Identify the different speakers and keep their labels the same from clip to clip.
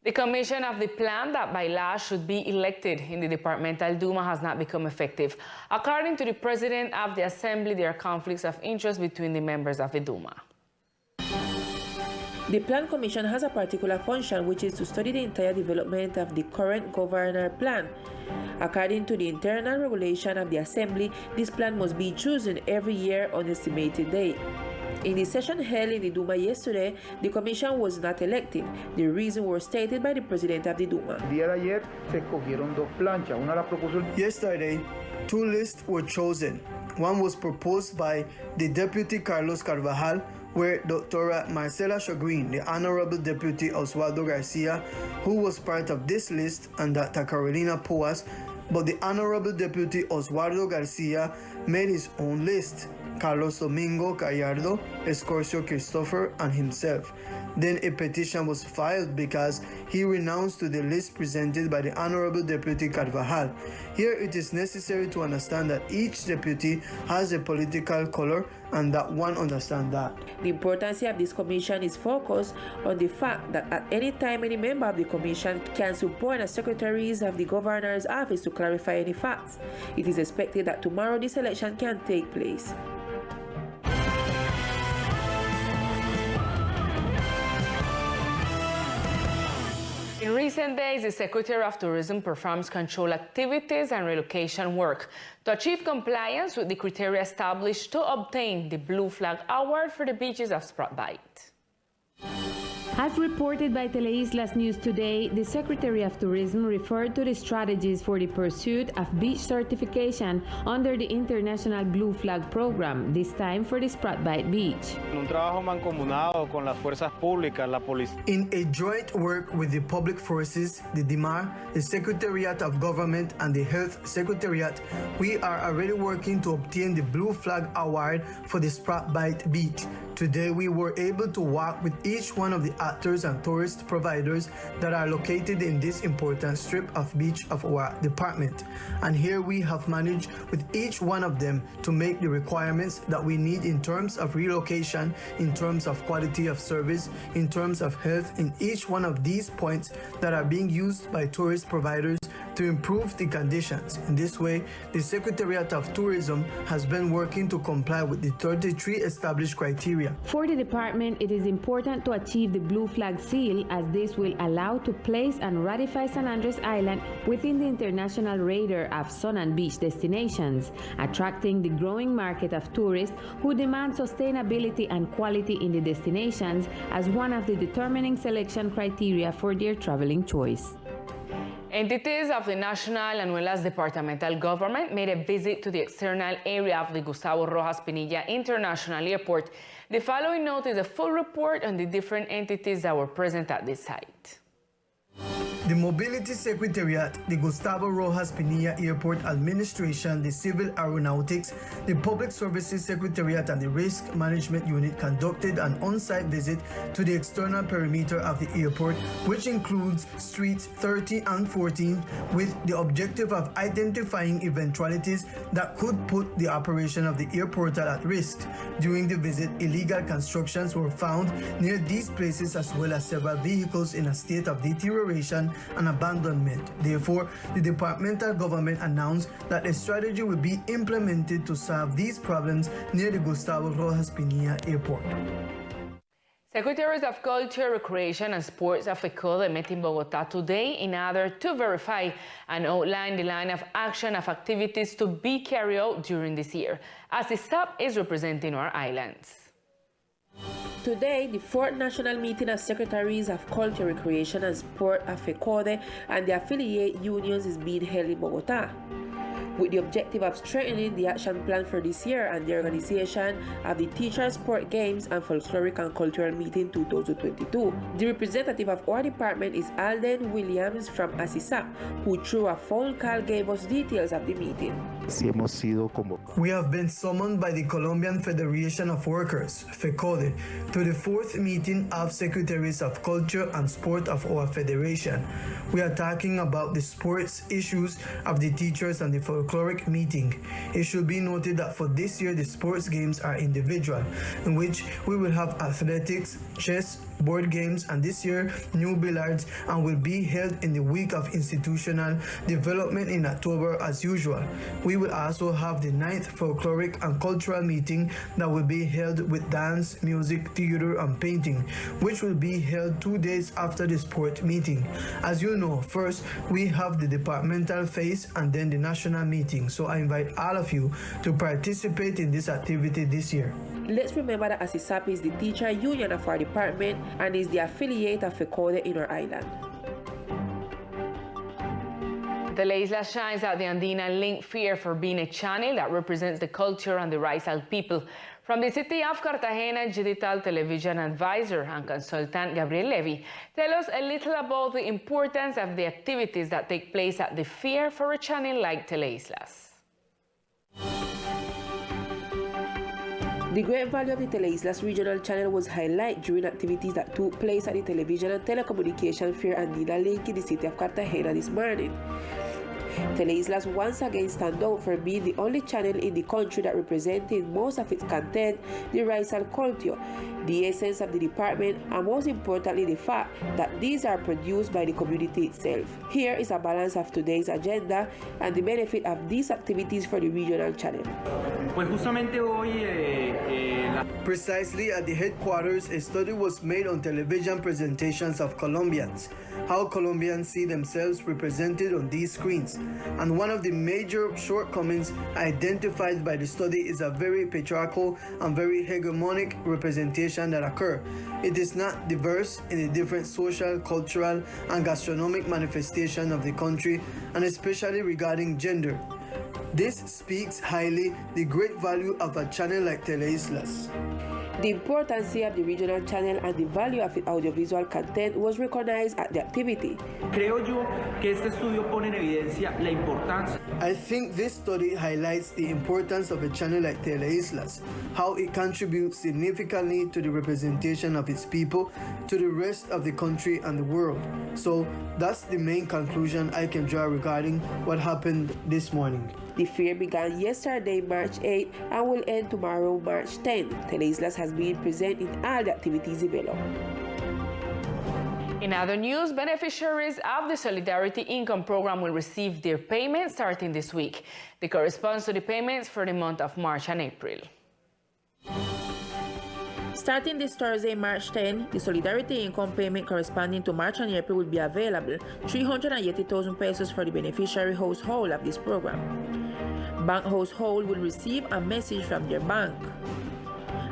Speaker 1: The commission of the plan that by law should be elected in the Departmental Duma has not become effective. According to the President of the Assembly, there are conflicts of interest between the members of the Duma.
Speaker 2: The Plan Commission has a particular function, which is to study the entire development of the current governor plan. According to the internal regulation of the Assembly, this plan must be chosen every year on estimated date. In the session held in the Duma yesterday, the commission was not elected. The reasons were stated by the President of the Duma.
Speaker 3: Yesterday, two lists were chosen. One was proposed by the Deputy Carlos Carvajal, where Dr. Marcela Chagrin, the Honorable Deputy Oswaldo Garcia, who was part of this list, and Dr. Carolina Poas, but the Honorable Deputy Oswaldo Garcia made his own list. Carlos Domingo Gallardo, Escorcio Christopher, and himself. Then a petition was filed because he renounced to the list presented by the Honorable Deputy Carvajal. Here it is necessary to understand that each deputy has a political color and that one understands that.
Speaker 2: The importance of this commission is focused on the fact that at any time any member of the commission can support the secretaries of the governor's office to clarify any facts. It is expected that tomorrow this election can take place.
Speaker 1: In recent days, the Secretary of Tourism performs control activities and relocation work to achieve compliance with the criteria established to obtain the Blue Flag Award for the beaches of Sprat Bight.
Speaker 4: As reported by Teleislas News today, the Secretary of Tourism referred to the strategies for the pursuit of beach certification under the International Blue Flag Program, this time for the Sprat Bight Beach.
Speaker 3: In a joint work with the public forces, the DIMAR, the Secretariat of Government, and the Health Secretariat, we are already working to obtain the Blue Flag Award for the Sprat Bight Beach. Today, we were able to work with each one of the actors and tourist providers that are located in this important strip of beach of our department. And here we have managed with each one of them to make the requirements that we need in terms of relocation, in terms of quality of service, in terms of health in each one of these points that are being used by tourist providers to improve the conditions. In this way, the Secretariat of Tourism has been working to comply with the 33 established criteria.
Speaker 4: For the department, it is important to achieve the Blue Flag seal, as this will allow to place and ratify San Andres Island within the international radar of sun and beach destinations, attracting the growing market of tourists who demand sustainability and quality in the destinations as one of the determining selection criteria for their traveling choice.
Speaker 1: Entities of the National Annual Departmental Government made a visit to the external area of the Gustavo Rojas Pinilla International Airport. The following note is a full report on the different entities that were present at this site.
Speaker 3: The Mobility Secretariat, the Gustavo Rojas Pinilla Airport Administration, the Civil Aeronautics, the Public Services Secretariat, and the Risk Management Unit conducted an on-site visit to the external perimeter of the airport, which includes streets 30 and 14, with the objective of identifying eventualities that could put the operation of the airport at risk. During the visit, illegal constructions were found near these places, as well as several vehicles in a state of deterioration and abandonment. Therefore, the departmental government announced that a strategy will be implemented to solve these problems near the Gustavo Rojas Pinilla Airport.
Speaker 1: Secretaries of Culture, Recreation and Sports of ecology met in Bogota today in order to verify and outline the line of action of activities to be carried out during this year, as the SAP is representing our islands.
Speaker 2: Today, the 4th National Meeting of Secretaries of Culture, Recreation and Sport of FECODE and the affiliate unions is being held in Bogota, with the objective of strengthening the action plan for this year and the organization of the Teacher Sport Games and Folkloric and Cultural Meeting 2022. The representative of our department is Alden Williams from ASISAP, who through a phone call gave us details of the meeting.
Speaker 3: We have been summoned by the Colombian Federation of Workers, FECODE, to the 4th meeting of Secretaries of Culture and Sport of our federation. We are talking about the sports issues of the teachers and the folkloric meeting. It should be noted that for this year, the sports games are individual, in which we will have athletics, chess, board games, and this year new billiards, and will be held in the week of institutional development in October as usual. We will also have the 9th folkloric and cultural meeting that will be held with dance, music, theater, and painting, which will be held 2 days after the sport meeting. As you know, first we have the departmental phase and then the national meeting, so I invite all of you to participate in this activity this year.
Speaker 2: Let's remember that ASISAP is the teacher union of our department and is the affiliate of FECODE in our island.
Speaker 1: Teleislas shines at the Andina Link Fair for being a channel that represents the culture and the Raizal people. From the city of Cartagena, digital television advisor and consultant Gabriel Levy tell us a little about the importance of the activities that take place at the fair for a channel like Teleislas.
Speaker 2: The great value of the Teleislas regional channel was highlighted during activities that took place at the Television and Telecommunication Fair Andina Link in the city of Cartagena this morning. Teleislas once again stand out for being the only channel in the country that represented most of its content, the Raizal culture, the essence of the department, and most importantly the fact that these are produced by the community itself. Here is a balance of today's agenda and the benefit of these activities for the regional channel.
Speaker 3: Precisely at the headquarters, a study was made on television presentations of Colombians, how Colombians see themselves represented on these screens. And one of the major shortcomings identified by the study is a very patriarchal and very hegemonic representation that occur. It is not diverse in the different social, cultural, and gastronomic manifestations of the country, and especially regarding gender. This speaks highly the great value of a channel like Teleislas.
Speaker 2: The importance of the regional channel and the value of its audiovisual content was recognized at the activity.
Speaker 3: I think this study highlights the importance of a channel like Teleislas, how it contributes significantly to the representation of its people, to the rest of the country and the world. So that's the main conclusion I can draw regarding what happened this morning.
Speaker 2: The fair began yesterday, March 8, and will end tomorrow, March 10. Teleislas has been present in all the activities developed.
Speaker 1: In other news, beneficiaries of the Solidarity Income Program will receive their payments starting this week. They correspond to the payments for the month of March and April.
Speaker 2: Starting this Thursday, March 10, the Solidarity Income payment corresponding to March and April will be available, 380,000 pesos for the beneficiary household of this program. Bank household will receive a message from their bank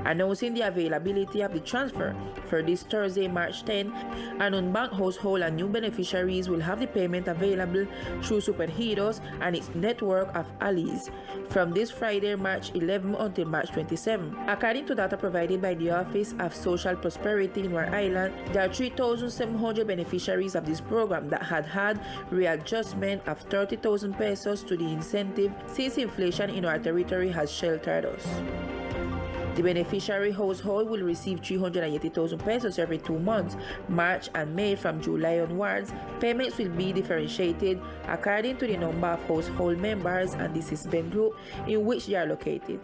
Speaker 2: announcing the availability of the transfer for this Thursday, March 10, and unbanked household and new beneficiaries will have the payment available through Superheroes and its network of allies from this Friday, March 11 until March 27. According to data provided by the Office of Social Prosperity in our island, there are 3,700 beneficiaries of this program that had readjustment of 30,000 pesos to the incentive since inflation in our territory has sheltered us. The beneficiary household will receive 380,000 pesos every 2 months, March and May. From July onwards, payments will be differentiated according to the number of household members and the CISBEN group in which they are located.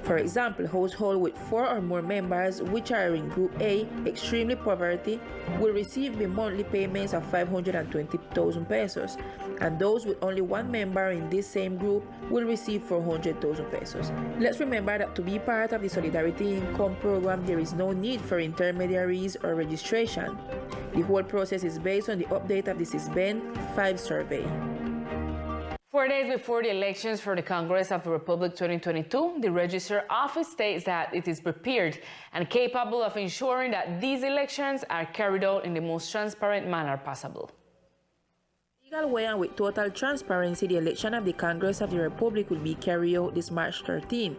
Speaker 2: For example, households with 4 or more members, which are in Group A, extremely poverty, will receive the monthly payments of 520,000 pesos, and those with only 1 member in this same group will receive 400,000 pesos. Let's remember that to be part of the Solidarity Income Program, there is no need for intermediaries or registration. The whole process is based on the update of the CISBEN 5 survey.
Speaker 1: 4 days before the elections for the Congress of the Republic 2022, the Register Office states that it is prepared and capable of ensuring that these elections are carried out in the most transparent manner possible.
Speaker 2: Legal way and with total transparency, the election of the Congress of the Republic will be carried out this March 13.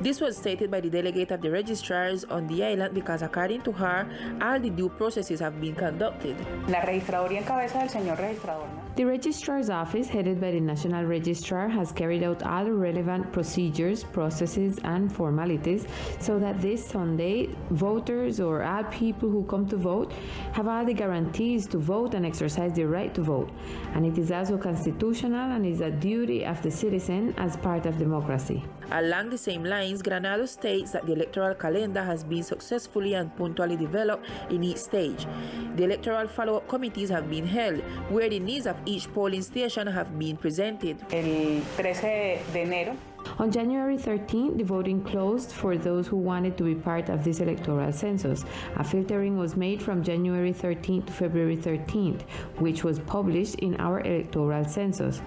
Speaker 2: This was stated by the delegate of the registrars on the island because, according to her, all the due processes have been conducted.
Speaker 5: La registraduría en cabeza del señor registrador.
Speaker 4: The Registrar's Office, headed by the National Registrar, has carried out all the relevant procedures, processes, and formalities so that this Sunday, voters or all people who come to vote have all the guarantees to vote and exercise their right to vote. and it is also constitutional and is a duty of the citizen as part of democracy.
Speaker 2: Along the same lines, Granado states that the electoral calendar has been successfully and punctually developed in each stage. The electoral follow-up committees have been held, where the needs of each polling station have been presented.
Speaker 5: El 13 de enero.
Speaker 4: On January 13th, the voting closed for those who wanted to be part of this electoral census. A filtering was made from January 13th to February 13th, which was published in our electoral census.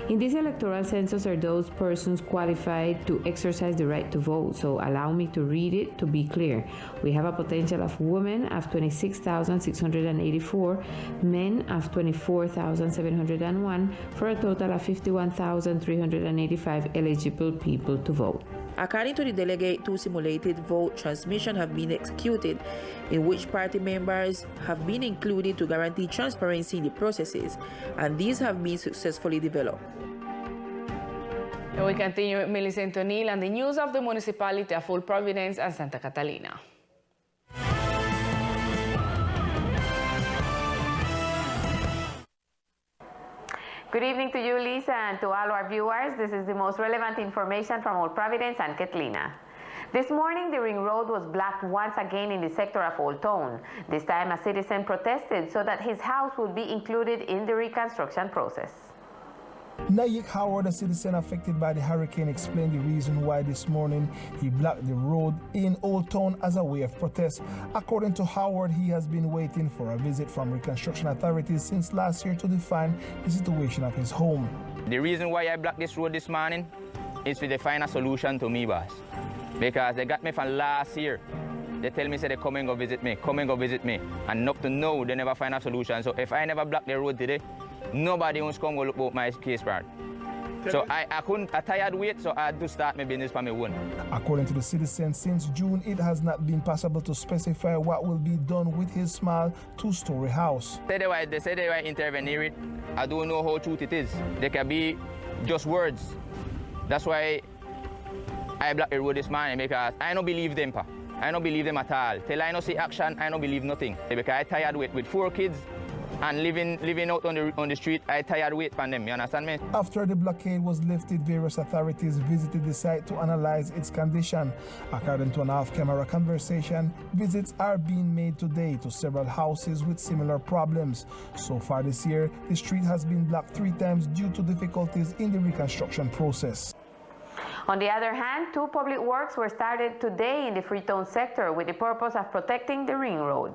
Speaker 4: In this electoral census are those persons qualified to exercise the right to vote, so allow me to read it to be clear. We have a potential of women of 26,684, men of 24,701, for a total of 51,385 eligible people to vote.
Speaker 2: According to the delegate, 2 simulated vote transmission have been executed, in which party members have been included to guarantee transparency in the processes, and these have been successfully developed.
Speaker 1: And we continue with Millicent O'Neill and the news of the municipality of Old Providence and Santa Catalina.
Speaker 4: Good evening to you, Lisa, and to all our viewers. This is the most relevant information from Old Providence and Catalina. This morning, the ring road was blocked once again in the sector of Old Town. This time, a citizen protested so that his house would be included in the reconstruction process.
Speaker 6: Nayik Howard, a citizen affected by the hurricane, explained the reason why this morning he blocked the road in Old Town as a way of protest. According to Howard, he has been waiting for a visit from reconstruction authorities since last year to define the situation of his home.
Speaker 7: The reason why I blocked this road this morning is to find a solution to me, boss. Because they got me from last year. They tell me, say they come and go visit me, And up to now, they never find a solution. So if I never block the road today, nobody wants to come look at my case part. So I tired wait, so I had to start my business for my own.
Speaker 6: According to the citizen, since June, it has not been possible to specify what will be done with his small 2-story house.
Speaker 7: They say they will intervene it. I don't know how true it is. They can be just words. That's why I blocked the road this morning, because I don't believe them, pa. I don't believe them at all. Till I don't see action, I don't believe nothing. Because I tired with 4 kids and living out on the street. I tired wait for them, you understand me?
Speaker 6: After the blockade was lifted, various authorities visited the site to analyze its condition. According to an off-camera conversation, visits are being made today to several houses with similar problems. So far this year, the street has been blocked 3 times due to difficulties in the reconstruction process.
Speaker 4: On the other hand, 2 public works were started today in the Freetown sector with the purpose of protecting the ring road.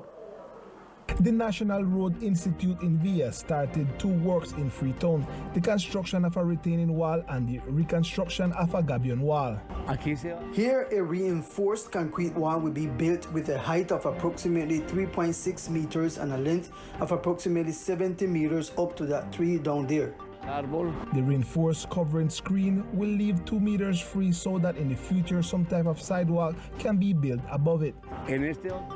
Speaker 6: The National Road Institute in Villa started 2 works in Freetown, the construction of a retaining wall and the reconstruction of a gabion wall.
Speaker 3: Here, a reinforced concrete wall will be built with a height of approximately 3.6 meters and a length of approximately 70 meters up to that tree down there.
Speaker 6: The reinforced covering screen will leave 2 meters free so that in the future some type of sidewalk can be built above it.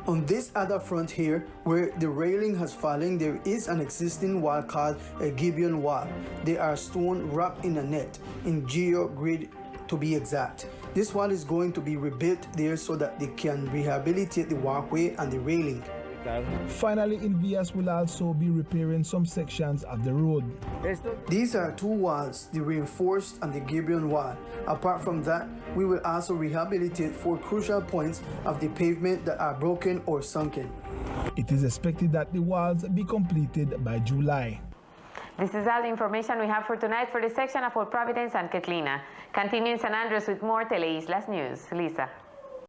Speaker 3: On this other front here, where the railing has fallen, there is an existing wall called a gabion wall. They are stone wrapped in a net, in geo-grid to be exact. This wall is going to be rebuilt there so that they can rehabilitate the walkway and the railing.
Speaker 6: Finally, Invias will also be repairing some sections of the road.
Speaker 3: These are 2 walls, the reinforced and the gabion wall. Apart from that, we will also rehabilitate 4 crucial points of the pavement that are broken or sunken.
Speaker 6: It is expected that the walls be completed by July.
Speaker 4: This is all the information we have for tonight for the section of Old Providence and Catalina. Continue in San Andres with more Teleislas News. Lisa.